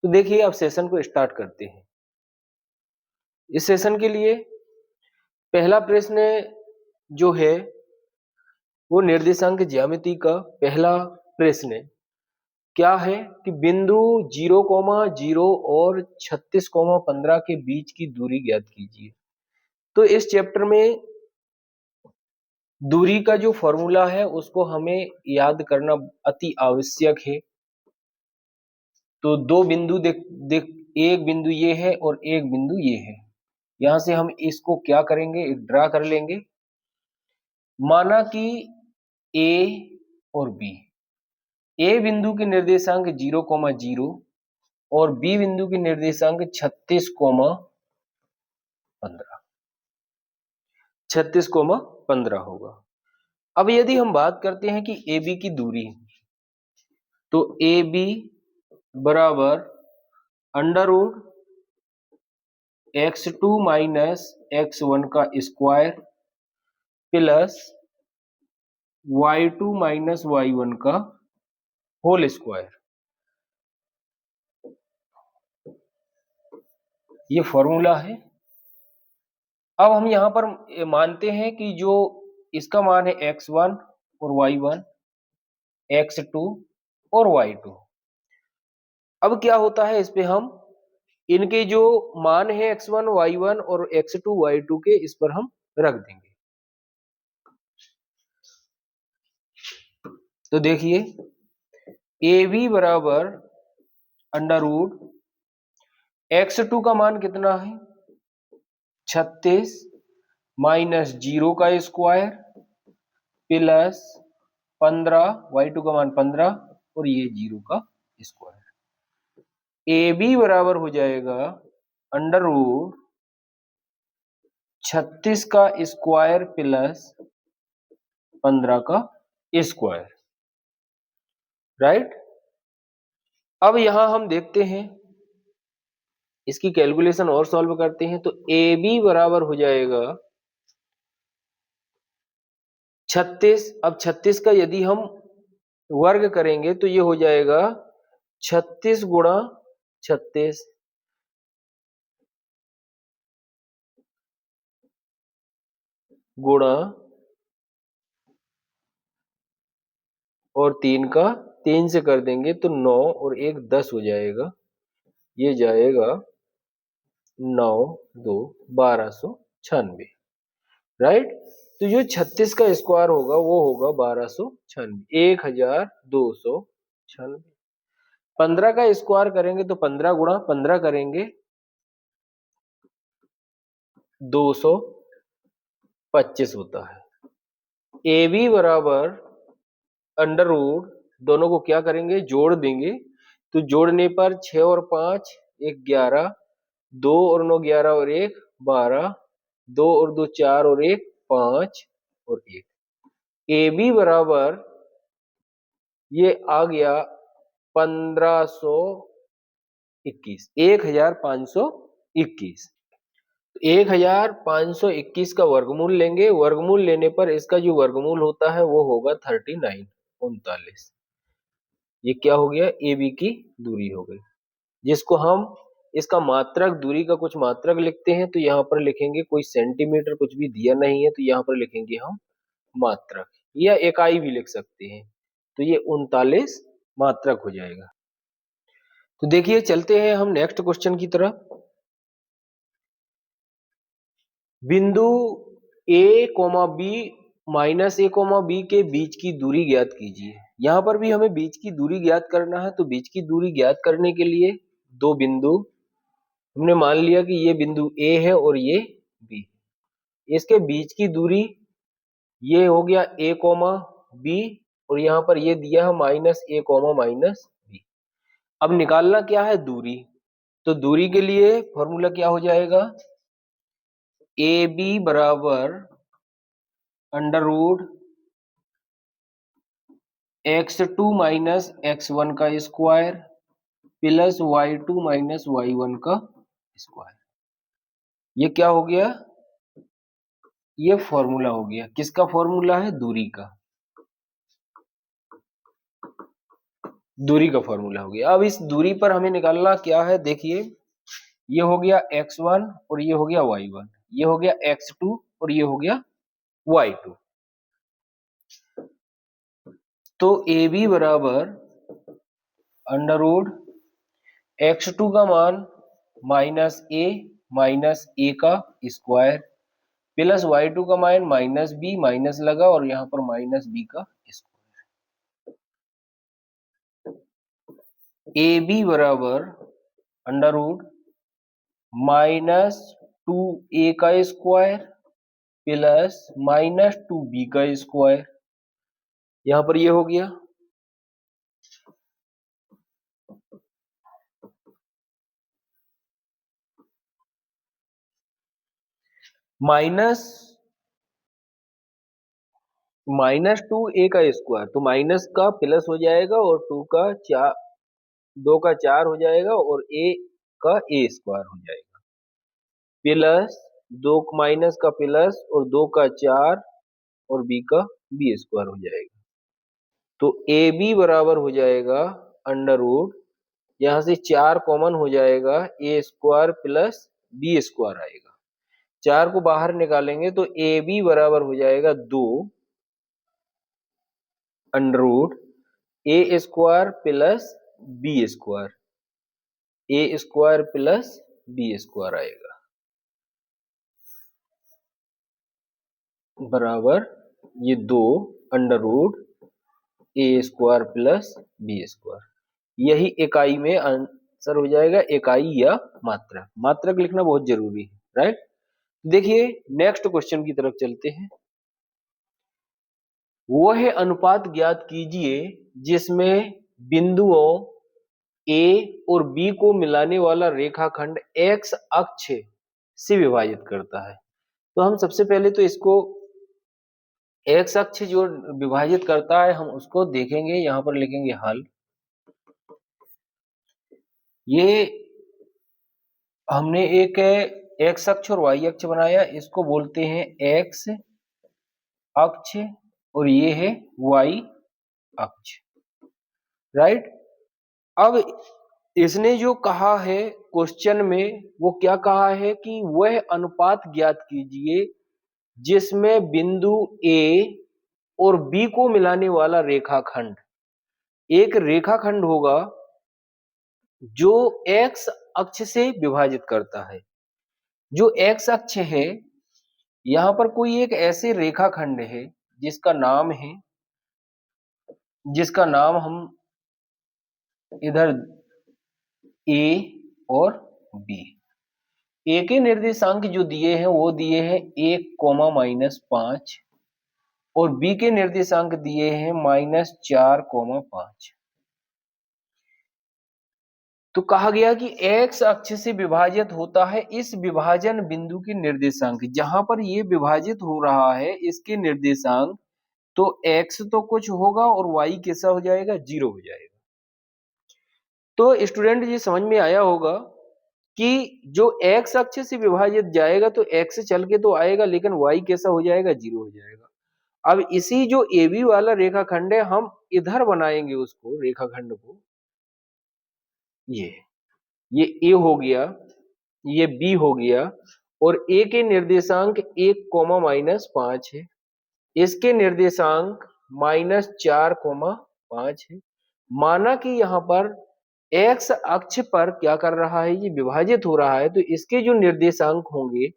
तो देखिए अब सेशन को स्टार्ट करते हैं। इस सेशन के लिए पहला प्रश्न जो है वो निर्देशांक ज्यामिति का पहला प्रश्न क्या है कि बिंदु 0,0 और 36,15 के बीच की दूरी ज्ञात कीजिए। तो इस चैप्टर में दूरी का जो फॉर्मूला है उसको हमें याद करना अति आवश्यक है। तो दो बिंदु देख एक बिंदु ये है और एक बिंदु ये है। यहां से हम इसको क्या करेंगे, ड्रा कर लेंगे। माना कि ए और बी, ए बिंदु के निर्देशांक 0,0 और बी बिंदु के निर्देशांक 36,15 होगा। अब यदि हम बात करते हैं कि ए बी की दूरी, तो ए बी बराबर under root x2 minus x1 का square plus y2 minus y1 का होल स्क्वायर, ये फॉर्मूला है। अब हम यहां पर मानते हैं कि जो इसका मान है x1 और y1, x2 और y2। अब क्या होता है, इस पे हम इनके जो मान है x1 y1 और x2 y2 के, इस पर हम रख देंगे। तो देखिए ए बी बराबर अंडर रूट x2 का मान कितना है 36 माइनस 0 का स्क्वायर प्लस 15, y2 का मान 15 और ये 0 का स्क्वायर। ए बी बराबर हो जाएगा अंडर रूट 36 का स्क्वायर प्लस 15 का स्क्वायर, राइट। अब यहां हम देखते हैं, इसकी कैलकुलेशन और सॉल्व करते हैं। तो ए बी बराबर हो जाएगा 36। अब 36 का यदि हम वर्ग करेंगे तो ये हो जाएगा 36 गुणा 36, गुणा और 3 का 3 से कर देंगे तो 9 और 1 10 हो जाएगा। ये जाएगा 9 2 1296, राइट। तो जो 36 का स्क्वायर होगा वो होगा 1296, 1296। 15 का स्क्वायर करेंगे तो 15 गुणा 15 करेंगे 225 होता है। ए बी बराबर अंडर रूट, दोनों को क्या करेंगे, जोड़ देंगे। तो जोड़ने पर 6 और 5 11, 2 और 9 11 और 1 12, 2 और 2 4 और 1 5 और 1। ए बी बराबर ये आ गया 1521, 1521। 1521 का वर्गमूल लेंगे। वर्गमूल लेने पर इसका जो वर्गमूल होता है वो होगा 39, 39। ये क्या हो गया, ए बी की दूरी हो गई, जिसको हम इसका मात्रक, दूरी का कुछ मात्रक लिखते हैं। तो यहाँ पर लिखेंगे, कोई सेंटीमीटर कुछ भी दिया नहीं है तो यहाँ पर लिखेंगे हम मात्रक, या इकाई भी लिख सकते हैं। तो ये 39 मात्रक हो जाएगा। तो देखिए चलते हैं हम नेक्स्ट क्वेश्चन की तरफ। बिंदु ए कोमा बी माइनस ए कोमा बी के बीच की दूरी ज्ञात कीजिए। यहां पर भी हमें बीच की दूरी ज्ञात करना है। तो बीच की दूरी ज्ञात करने के लिए दो बिंदु हमने मान लिया कि ये बिंदु ए है और ये बी, इसके बीच की दूरी ये हो गया ए कोमा बी, और यहां पर ये दिया है माइनस ए कोमा माइनस बी। अब निकालना क्या है, दूरी। तो दूरी के लिए फॉर्मूला क्या हो जाएगा, ए बी बराबर under root x2 minus x1 का square plus y2 minus y1 का स्क्वायर। ये क्या हो गया, ये फॉर्मूला हो गया। किसका फॉर्मूला है, दूरी का। दूरी का फॉर्मूला हो गया। अब इस दूरी पर हमें निकालना क्या है, देखिए ये हो गया x1 और ये हो गया y1, ये हो गया x2 और ये हो गया y2। तो AB बराबर अंडर रूट x2 का मान -a का स्क्वायर प्लस y2 का मान -b, माइनस लगा और यहाँ पर -b का स्क्वायर। AB बराबर अंडर रूट -2a का स्क्वायर प्लस -2b का स्क्वायर, यहाँ पर ये हो गया -2a का स्क्वायर, तो माइनस का प्लस हो जाएगा और 2 का 4, 2 का 4 हो जाएगा और a का a स्क्वायर हो जाएगा, प्लस 2 माइनस का प्लस और 2 का 4 और b का b स्क्वायर हो जाएगा। तो AB बराबर हो जाएगा अंडर रूट, यहाँ से 4 कॉमन हो जाएगा, a square plus b square आएगा, 4 को बाहर निकालेंगे तो AB बराबर हो जाएगा 2 under root a square plus b square, a square plus b square आएगा बराबर ये 2 under root a square plus b square. यही इकाई में आंसर हो जाएगा, इकाई या मात्रक। मात्रक लिखना बहुत जरूरी है, राइट। देखिए नेक्स्ट क्वेश्चन की तरफ चलते हैं। वह अनुपात ज्ञात कीजिए जिसमें बिंदुओं A और B को मिलाने वाला रेखाखंड x अक्ष से विभाजित करता है। तो हम सबसे पहले तो इसको x अक्ष जो विभाजित करता है हम उसको देखेंगे, यहां पर लिखेंगे हल। ये हमने एक x अक्ष और y अक्ष बनाया, इसको बोलते हैं x अक्ष और ये है y अक्ष, राइट। अब इसने जो कहा है क्वेश्चन में, वो क्या कहा है कि वह अनुपात ज्ञात कीजिए जिसमें बिंदु A और B को मिलाने वाला रेखाखंड, एक रेखाखंड होगा जो x अक्ष से विभाजित करता है। जो x अक्ष है, यहां पर कोई एक ऐसे रेखाखंड है जिसका नाम हम इधर A और B, A के निर्देशांक जो दिए हैं वो दिए हैं 1, -5 और B के निर्देशांक दिए हैं -4, 5। तो कहा गया कि x अक्ष से विभाजित होता है इस विभाजन बिंदु के निर्देशांक, जहां पर ये विभाजित हो रहा है इसके निर्देशांक, तो x तो कुछ होगा और y कैसा हो जाएगा, 0 हो जाएगा। तो स्टूडेंट ये समझ में आया होगा कि जो x अक्ष से विभाजित जाएगा तो x चल के तो आएगा, लेकिन y कैसा हो जाएगा, 0 हो जाएगा। अब इसी जो AB वाला रेखाखंड है हम इधर बनाएंगे उसको, रेखाखंड को, ये A हो गया, ये B हो गया और A के निर्देशांक 1, -5 है, इसके निर्देशांक -4, 5 है। माना कि यहाँ पर x अक्ष पर क्या कर रहा है, ये विभाजित हो रहा है, तो इसके जो निर्देशांक होंगे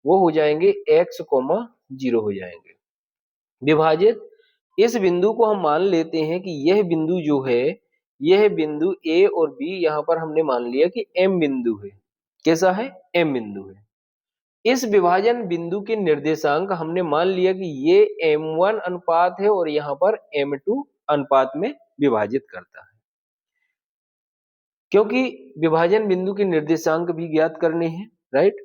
वो हो जाएंगे x, 0 हो जाएंगे विभाजित। इस बिंदु को हम मान लेते हैं कि यह बिंदु जो है, यह बिंदु A और B यहाँ पर हमने मान लिया कि M बिंदु है। कैसा है, M बिंदु है। इस विभाजन बिंदु के निर्देशांक हमने मान लिया कि ये M1 अनुपात है और यहाँ पर M2 अनुपात में विभाजित करता है, क्योंकि विभाजन बिंदु के निर्देशांक भी ज्ञात करने हैं, राइट।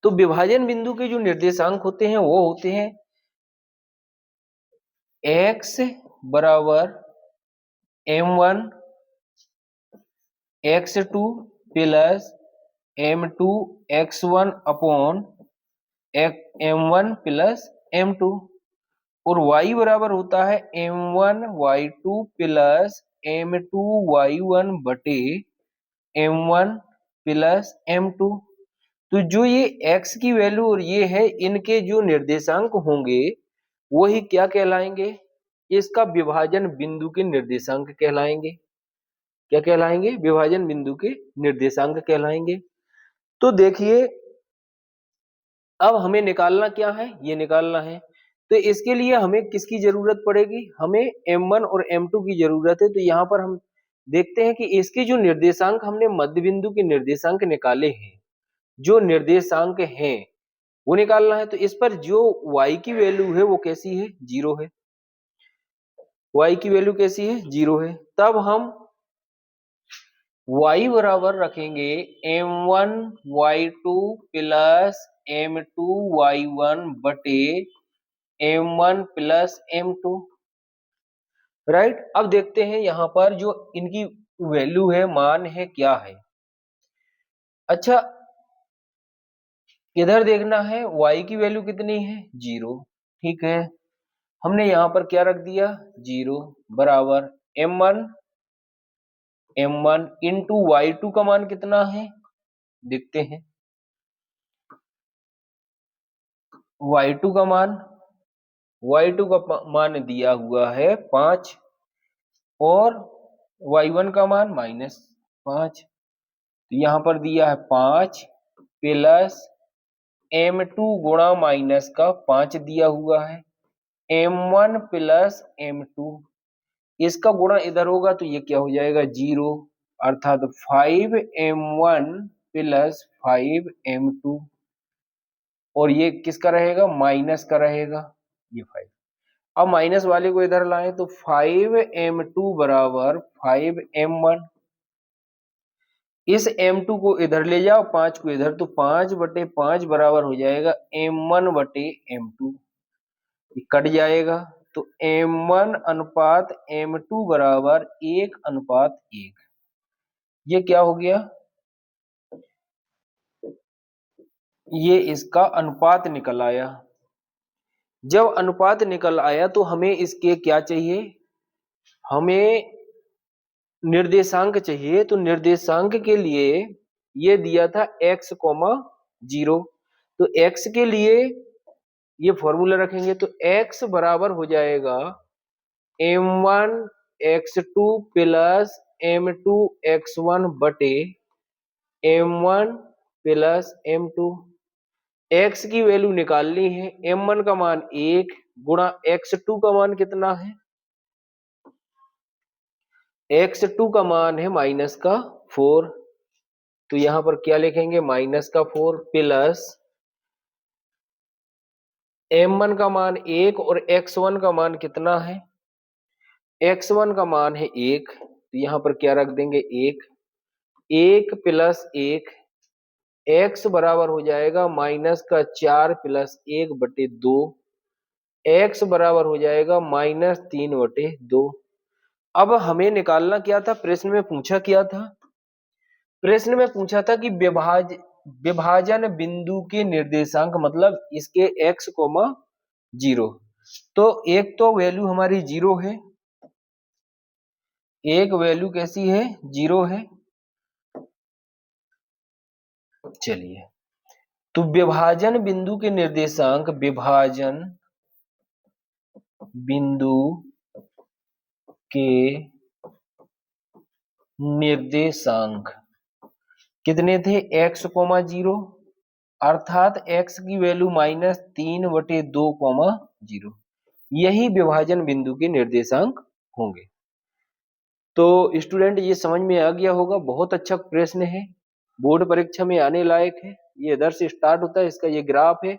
तो विभाजन बिंदु के जो निर्देशांक होते हैं वो होते हैं x बराबर M1 x2 plus M2 x1 upon M1 plus M2 और y बराबर होता है M1 y2 प्लस m2y1 बटे m1 प्लस m2। तो जो ये x की वैल्यू और ये है, इनके जो निर्देशांक होंगे वही क्या कहलाएंगे? इसका विभाजन बिंदु के निर्देशांक कहलाएंगे। क्या कहलाएंगे? विभाजन बिंदु के निर्देशांक कहलाएंगे। तो देखिए, अब हमें निकालना क्या है? ये निकालना है। तो इसके लिए हमें किसकी जरूरत पड़ेगी? हमें m1 और m2 की जरूरत है। तो यहाँ पर हम देखते हैं कि इसके जो निर्देशांक हमने मध्य बिंदु के निर्देशांक निकाले हैं, जो निर्देशांक हैं वो निकालना है। तो इस पर जो y की वैल्यू है वो कैसी है? 0 है। y की वैल्यू कैसी है? 0 है। तब हम y बराबर रखेंगे m1y2 प्लस m2y1 बटे m1 प्लस m2। राइट। अब देखते हैं यहां पर जो इनकी वैल्यू है, मान है, क्या है। अच्छा, इधर देखना है y की वैल्यू कितनी है? 0। ठीक है, हमने यहां पर क्या रख दिया? 0 बराबर m1 इंटू y2 का मान कितना है? देखते हैं। y2 का मान दिया हुआ है 5 और y1 का मान -5। तो यहां पर दिया है 5 प्लस m2 गुणा माइनस का 5 दिया हुआ है m1 प्लस m2। इसका गुणा इधर होगा तो ये क्या हो जाएगा? 0, अर्थात 5m1 प्लस 5m2। और ये किसका रहेगा? माइनस का रहेगा, ये 5। अब माइनस वाले को इधर लाएं तो 5m2 बराबर 5m1। इस m2 को इधर ले जाओ, 5 को इधर, तो 5/5 बराबर हो जाएगा m1 बटे m2। कट जाएगा तो m1 अनुपात m2 बराबर 1:1। ये क्या हो गया? ये इसका अनुपात निकल आया। जब अनुपात निकल आया तो हमें इसके क्या चाहिए? हमें निर्देशांक चाहिए। तो निर्देशांक के लिए ये दिया था x, 0। तो x के लिए ये फॉर्मूला रखेंगे तो x बराबर हो जाएगा m1 x2 plus m2 x1 बटे m1 प्लस m2। x की वैल्यू निकालनी है। m1 का मान 1 गुणा x2 का मान कितना है? x2 का मान है -4। तो यहां पर क्या लिखेंगे? -4 प्लस m1 का मान 1 और x1 का मान कितना है? x1 का मान है 1, तो यहां पर क्या रख देंगे? 1 प्लस 1, x बराबर हो जाएगा -4 प्लस 1/2। x बराबर हो जाएगा -3/2। अब हमें निकालना क्या था? प्रश्न में पूछा क्या था? प्रश्न में पूछा था कि विभाजन बिंदु के निर्देशांक, मतलब इसके x, 0। तो एक तो वैल्यू हमारी 0 है, एक वैल्यू कैसी है? 0 है। चलिए, तो विभाजन बिंदु के निर्देशांक, विभाजन बिंदु के निर्देशांक कितने थे? x, 0, अर्थात x की वैल्यू -3/2, 0। यही विभाजन बिंदु के निर्देशांक होंगे। तो स्टूडेंट, ये समझ में आ गया होगा। बहुत अच्छा प्रश्न है, बोर्ड परीक्षा में आने लायक है। ये इधर से स्टार्ट होता है, इसका ये ग्राफ है,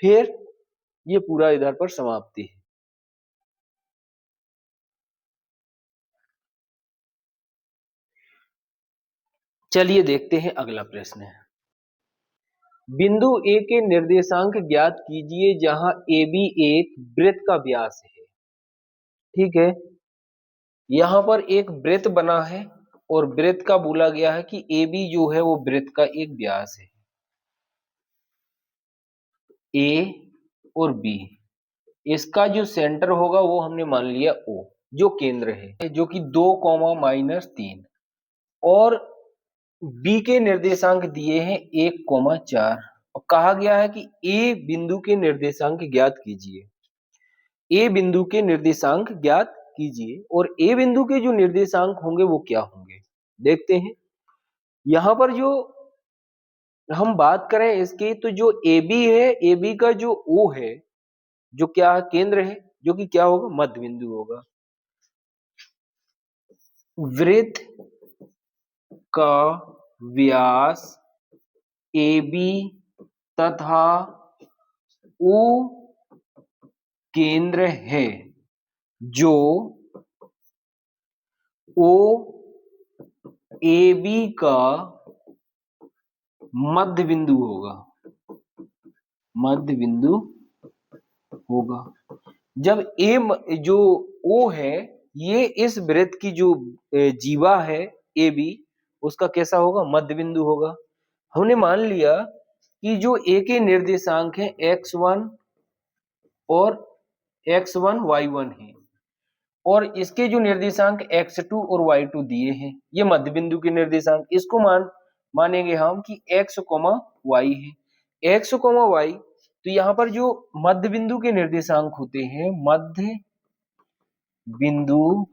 फिर ये पूरा इधर पर समाप्ति है। चलिए देखते हैं अगला प्रश्न है। बिंदु ए के निर्देशांक ज्ञात कीजिए जहां ए बी एक वृत्त का व्यास है। ठीक है, यहां पर एक वृत्त बना है और वृत्त का बोला गया है कि ए बी जो है वो वृत्त का एक व्यास है। ए और बी, इसका जो सेंटर होगा वो हमने मान लिया O। जो केंद्र है, जो कि 2, और बी के निर्देशांक दिए हैं 1, 4 और कहा गया है कि ए बिंदु के निर्देशांक ज्ञात कीजिए। ए बिंदु के निर्देशांक ज्ञात कीजिए और ए बिंदु के जो निर्देशांक होंगे वो क्या होंगे, देखते हैं। यहां पर जो हम बात करें इसकी, तो जो ए बी है, ए बी का जो ओ है, जो क्या केंद्र है, जो कि क्या होगा, मध्य बिंदु होगा। वृत्त का व्यास ए बी तथा ओ केंद्र है, जो ओ ए बी का मध्य बिंदु होगा, मध्य बिंदु होगा। जब ए जो ओ है, ये इस वृत्त की जो जीवा है ए बी, उसका कैसा होगा, मध्य बिंदु होगा। हमने मान लिया कि जो ए के निर्देशांक है x1 और x1 y1 है, और इसके जो निर्देशांक x2 और y2 दिए हैं, ये मध्य बिंदु के निर्देशांक, इसको मानेंगे हम कि x, y है, x, y। तो यहाँ पर जो मध्य बिंदु के निर्देशांक होते हैं, मध्य बिंदु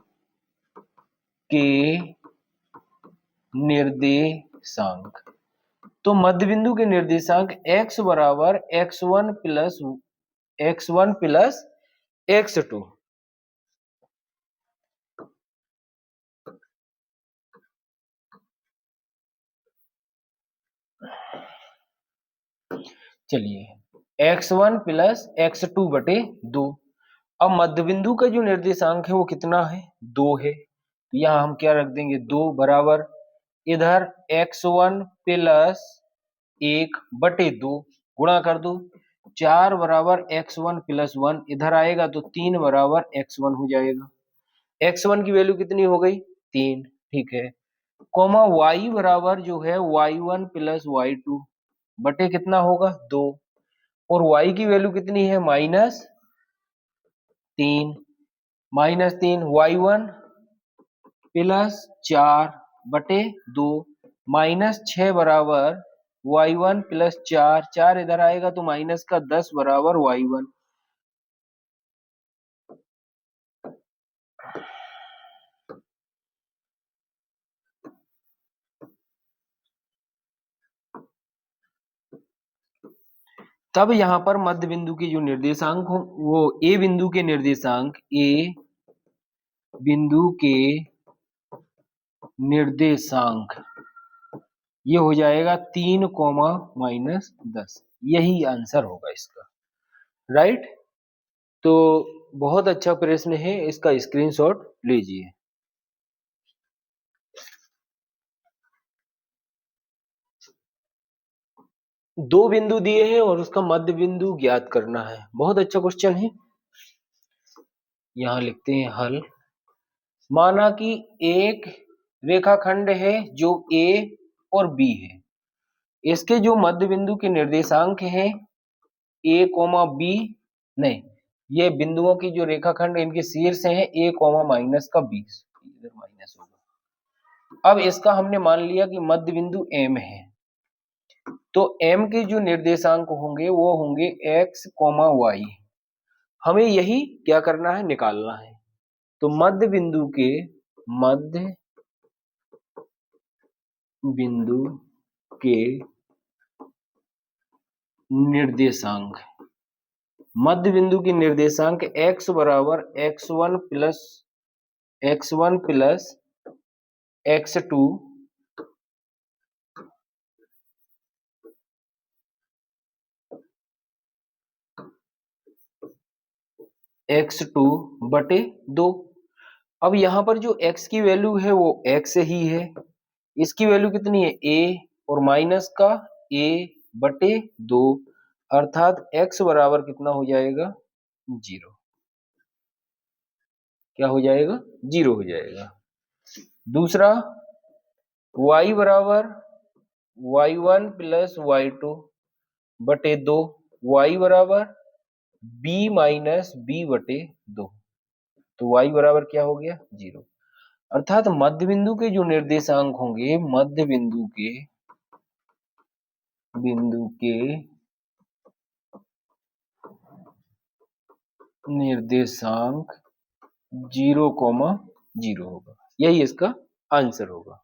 के निर्देशांक, तो मध्य बिंदु के निर्देशांक x बराबर x1 प्लस x2। चलिए x1 प्लस x2 बटे 2। अब मध्य बिंदु का जो निर्देशांक है वो कितना है, 2 है। तो यहाँ हम क्या रख देंगे, 2 बराबर, इधर x1 प्लस 1/2 गुणा कर दो, 4 बराबर x1 प्लस 1, इधर आएगा तो 3 बराबर x1 हो जाएगा। x1 की वैल्यू कितनी हो गई, 3, ठीक है। कोमा y बराबर जो है y1 प्लस y2 बटे कितना होगा, 2, और y की वैल्यू कितनी है, -3, y1 प्लस 4/2 -6 बराबर y1 प्लस 4, 4 इधर आएगा तो माइनस का 10 बराबर y1। तब यहां पर मध्य बिंदु के जो निर्देशांक हो, वो ए बिंदु के निर्देशांक, ए बिंदु के निर्देशांक ये हो जाएगा 3, -10। यही आंसर होगा इसका, राइट। तो बहुत अच्छा प्रश्न है, इसका स्क्रीनशॉट लीजिए। दो बिंदु दिए हैं और उसका मध्य बिंदु ज्ञात करना है, बहुत अच्छा क्वेश्चन है। यहां लिखते हैं हल। माना कि एक रेखाखंड है जो ए और बी है, इसके जो मध्य बिंदु के निर्देशांक हैं ए, बी, नहीं, ये बिंदुओं की जो रेखाखंड इनके शीर्ष हैं ए, माइनस का 20, इधर माइनस होगा। अब इसका हमने मान लिया कि मध्य बिंदु एम है, तो m के जो निर्देशांक होंगे वो होंगे x, y। हमें यही क्या करना है, निकालना है। तो मध्य बिंदु के निर्देशांक, मध्य बिंदु के निर्देशांक x बराबर x1 प्लस x2 बटे 2। अब यहां पर जो x की वैल्यू है वो x ही है, इसकी वैल्यू कितनी है, a, और माइनस का a बटे 2, अर्थात x बराबर कितना हो जाएगा, 0। क्या हो जाएगा, 0 हो जाएगा। दूसरा y बराबर y1 प्लस y2 बटे 2, y बराबर b माइनस b बटे 2। तो y बराबर क्या हो गया 0। अर्थात मध्य बिंदु के जो निर्देशांक होंगे, मध्य बिंदु के निर्देशांक 0,0 होगा। यही इसका आंसर होगा।